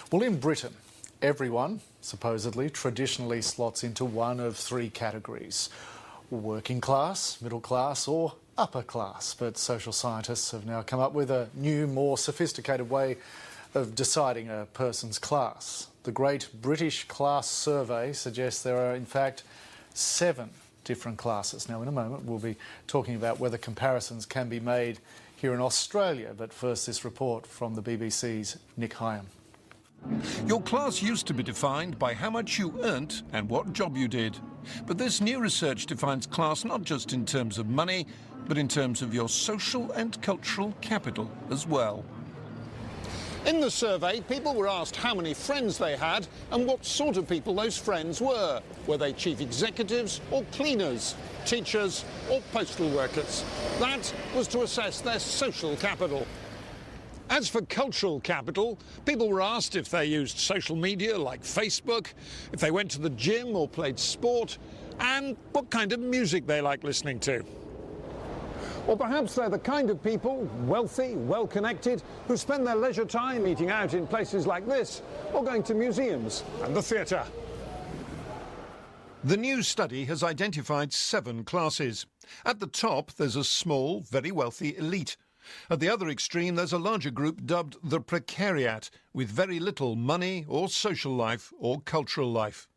Well, in Britain, everyone, supposedly, traditionally slots into one of three categories: working class, middle class or upper class. But social scientists have now come up with a new, more sophisticated way of deciding a person's class. The Great British Class Survey suggests there are, in fact, 7 different classes. Now, in a moment, we'll be talking about whether comparisons can be made here in Australia. But first, this report from the BBC's Nick Hyam. Your class used to be defined by how much you earned and what job you did. But this new research defines class not just in terms of money, but in terms of your social and cultural capital as well. In the survey, people were asked how many friends they had and what sort of people those friends were. Were they chief executives or cleaners, teachers or postal workers? That was to assess their social capital. As for cultural capital, people were asked if they used social media like Facebook, if they went to the gym or played sport, and what kind of music they like listening to. Or perhaps they're the kind of people, wealthy, well-connected, who spend their leisure time eating out in places like this, or going to museums and the theatre. The new study has identified 7 classes. At the top, there's a small, very wealthy elite. At the other extreme, there's a larger group dubbed the precariat, with very little money or social life or cultural life.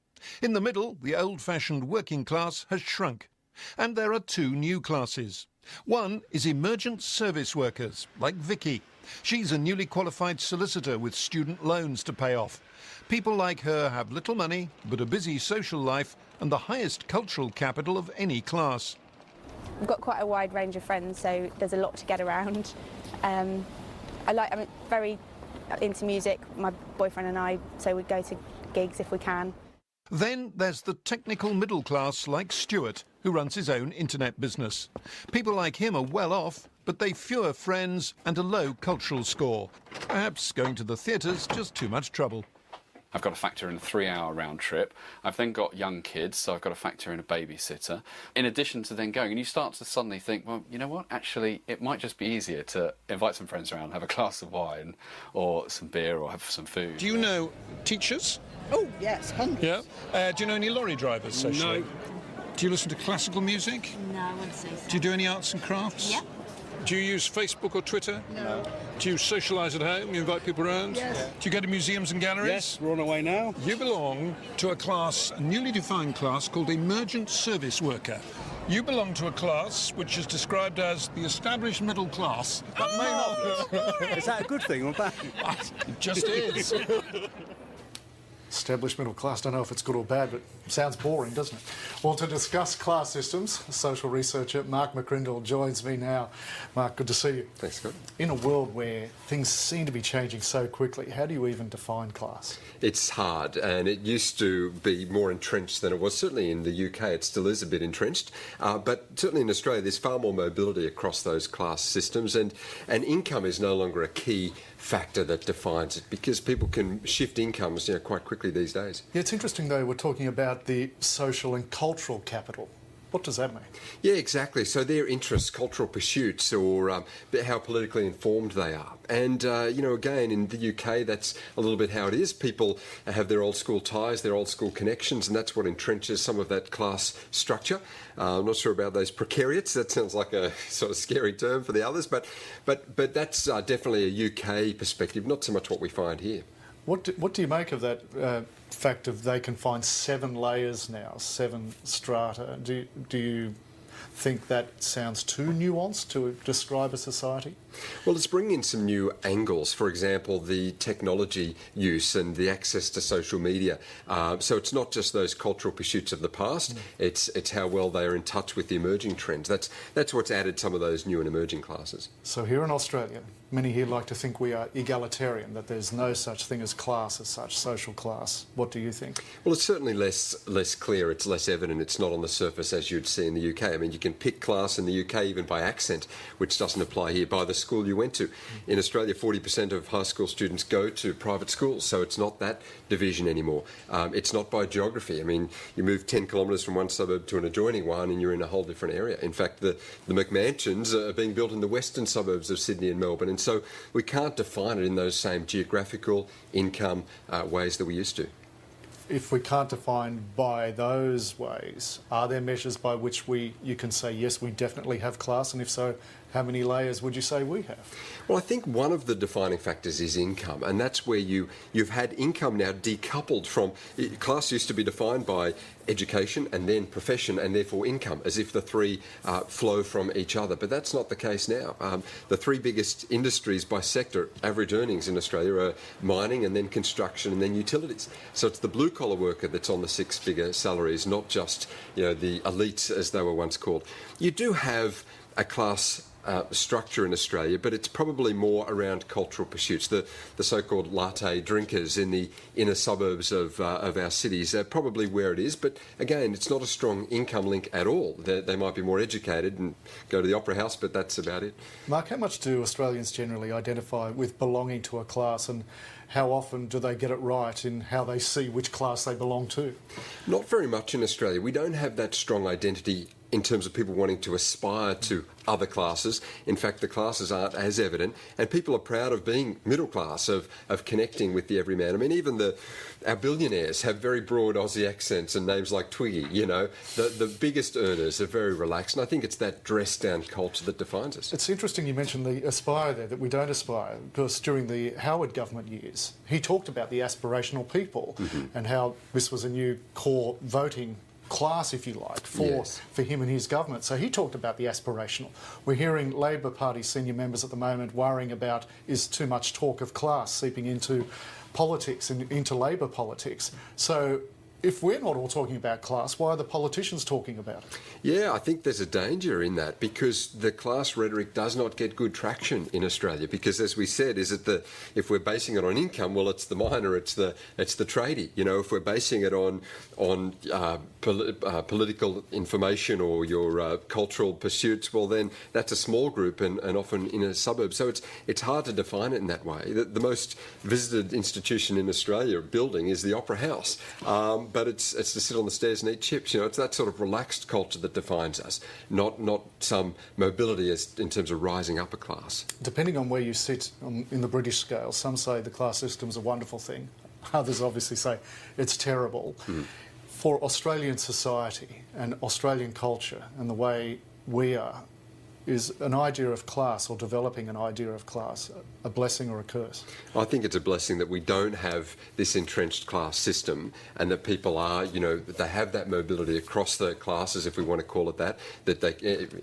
In the middle, the old-fashioned working class has shrunk. And there are 2 new classes. One is emergent service workers, like Vicky. She's a newly qualified solicitor with student loans to pay off. People like her have little money, but a busy social life and the highest cultural capital of any class. I've got quite a wide range of friends, so there's a lot to get around. I'm very into music, my boyfriend and I, so we go to gigs if we can. Then there's the technical middle class like Stuart, who runs his own internet business. People like him are well off, but they've fewer friends and a low cultural score. Perhaps going to the theatre's just too much trouble. I've got to factor in a 3-hour round trip. I've then got young kids, so I've got to factor in a babysitter. In addition to then going, and you start to suddenly think, well, you know what, actually, it might just be easier to invite some friends around, have a glass of wine or some beer or have some food. Do you know teachers? Oh, yes, hundreds. Yeah. Do you know any lorry drivers socially? No. Do you listen to classical music? No, I wouldn't say so. Do you do any arts and crafts? Yeah. Do you use Facebook or Twitter? No. Do you socialise at home? You invite people around? Yes. Do you go to museums and galleries? Yes, we're on our way now. You belong to a class, a newly defined class called emergent service worker. You belong to a class which is described as the established middle class. That may not. Is that a good thing or bad? It just is. Established middle class, don't know if it's good or bad, but sounds boring, doesn't it? Well, to discuss class systems, social researcher Mark McCrindle joins me now. Mark, good to see you. Thanks, Scott. In a world where things seem to be changing so quickly, how do you even define class? It's hard, and it used to be more entrenched than it was. Certainly in the UK, it still is a bit entrenched, but certainly in Australia, there's far more mobility across those class systems, and income is no longer a key factor that defines it, because people can shift incomes quite quickly these days. Yeah, it's interesting, though, we're talking about the social and cultural capital. What does that mean? Yeah, exactly. So their interests, cultural pursuits, or how politically informed they are. And, again, in the UK, that's a little bit how it is. People have their old school ties, their old school connections, and that's what entrenches some of that class structure. I'm not sure about those precariats. That sounds like a sort of scary term for the others, but that's definitely a UK perspective, not so much what we find here. What do you make of that fact of they can find 7 layers now, 7 strata? Do you think that sounds too nuanced to describe a society? Well, it's bringing in some new angles. For example, the technology use and the access to social media. So it's not just those cultural pursuits of the past. It's how well they are in touch with the emerging trends. That's what's added some of those new and emerging classes. So here in Australia, many here like to think we are egalitarian, that there's no such thing as class as such, social class. What do you think? Well, it's certainly less clear. It's less evident. It's not on the surface as you'd see in the UK. I mean, you can pick class in the UK even by accent, which doesn't apply here, by the school you went to. In Australia, 40% of high school students go to private schools, so it's not that division anymore. It's not by geography. I mean, you move 10 kilometres from one suburb to an adjoining one and you're in a whole different area. In fact, the McMansions are being built in the western suburbs of Sydney and Melbourne And so we can't define it in those same geographical, income ways that we used to. If we can't define by those ways, are there measures by which you can say, yes, we definitely have class, and if so, how many layers would you say we have? Well, I think one of the defining factors is income, and that's where you've had income now decoupled from... Class used to be defined by education and then profession and therefore income, as if the three flow from each other. But that's not the case now. The three biggest industries by sector, average earnings in Australia, are mining and then construction and then utilities. So it's the blue-collar worker that's on the six-figure salaries, not just the elites, as they were once called. You do have a class structure in Australia, but it's probably more around cultural pursuits. The so-called latte drinkers in the inner suburbs of our cities are probably where it is, but again, it's not a strong income link at all. They might be more educated and go to the opera house, but that's about it. Mark, how much do Australians generally identify with belonging to a class, and how often do they get it right in how they see which class they belong to? Not very much in Australia. We don't have that strong identity in terms of people wanting to aspire to other classes. In fact, the classes aren't as evident, and people are proud of being middle class, of connecting with the everyman. I mean, even our billionaires have very broad Aussie accents and names like Twiggy, The biggest earners are very relaxed, and I think it's that dressed-down culture that defines us. It's interesting you mentioned the aspire there, that we don't aspire, because during the Howard government years, he talked about the aspirational people and how this was a new core voting class, if you like, for him and his government. So he talked about the aspirational. We're hearing Labor Party senior members at the moment worrying about, is too much talk of class seeping into politics and into Labor politics. So if we're not all talking about class, why are the politicians talking about it? Yeah, I think there's a danger in that, because the class rhetoric does not get good traction in Australia. Because, as we said, if we're basing it on income, well, it's the miner, it's the tradie. If we're basing it on political information or your cultural pursuits, well, then that's a small group and often in a suburb. So it's hard to define it in that way. The most visited institution in Australia, building, is the Opera House. But it's to sit on the stairs and eat chips. It's that sort of relaxed culture that defines us, not some mobility in terms of rising upper class. Depending on where you sit in the British scale, some say the class system's a wonderful thing. Others obviously say it's terrible. For Australian society and Australian culture and the way we are, is an idea of class, or developing an idea of class, a blessing or a curse? I think it's a blessing that we don't have this entrenched class system, and that people are, that they have that mobility across the classes, if we want to call it that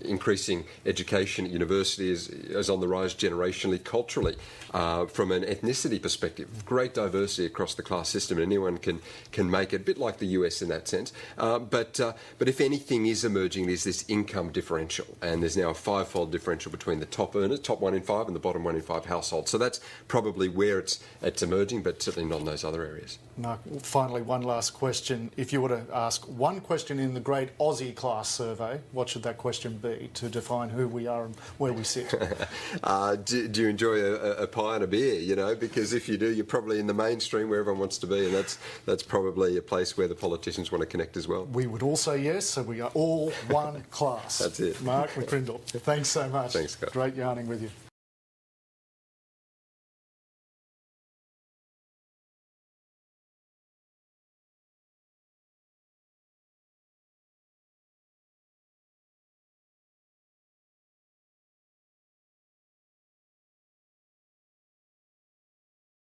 increasing education at university is on the rise generationally, culturally, from an ethnicity perspective. Great diversity across the class system, and anyone can make it, a bit like the US in that sense. But if anything is emerging, there's this income differential, and there's now a five-fold differential between the top earners, top 1 in 5, and the bottom 1 in 5 households. So that's probably where it's emerging, but certainly not in those other areas. Mark, finally, one last question. If you were to ask one question in the Great Aussie Class Survey, what should that question be to define who we are and where we sit? Do you enjoy a pie and a beer, Because if you do, you're probably in the mainstream where everyone wants to be, and that's probably a place where the politicians want to connect as well. We would all say yes, so we are all one class. That's it. Mark McCrindle, thanks so much. Thanks, Scott. Great yarning with you.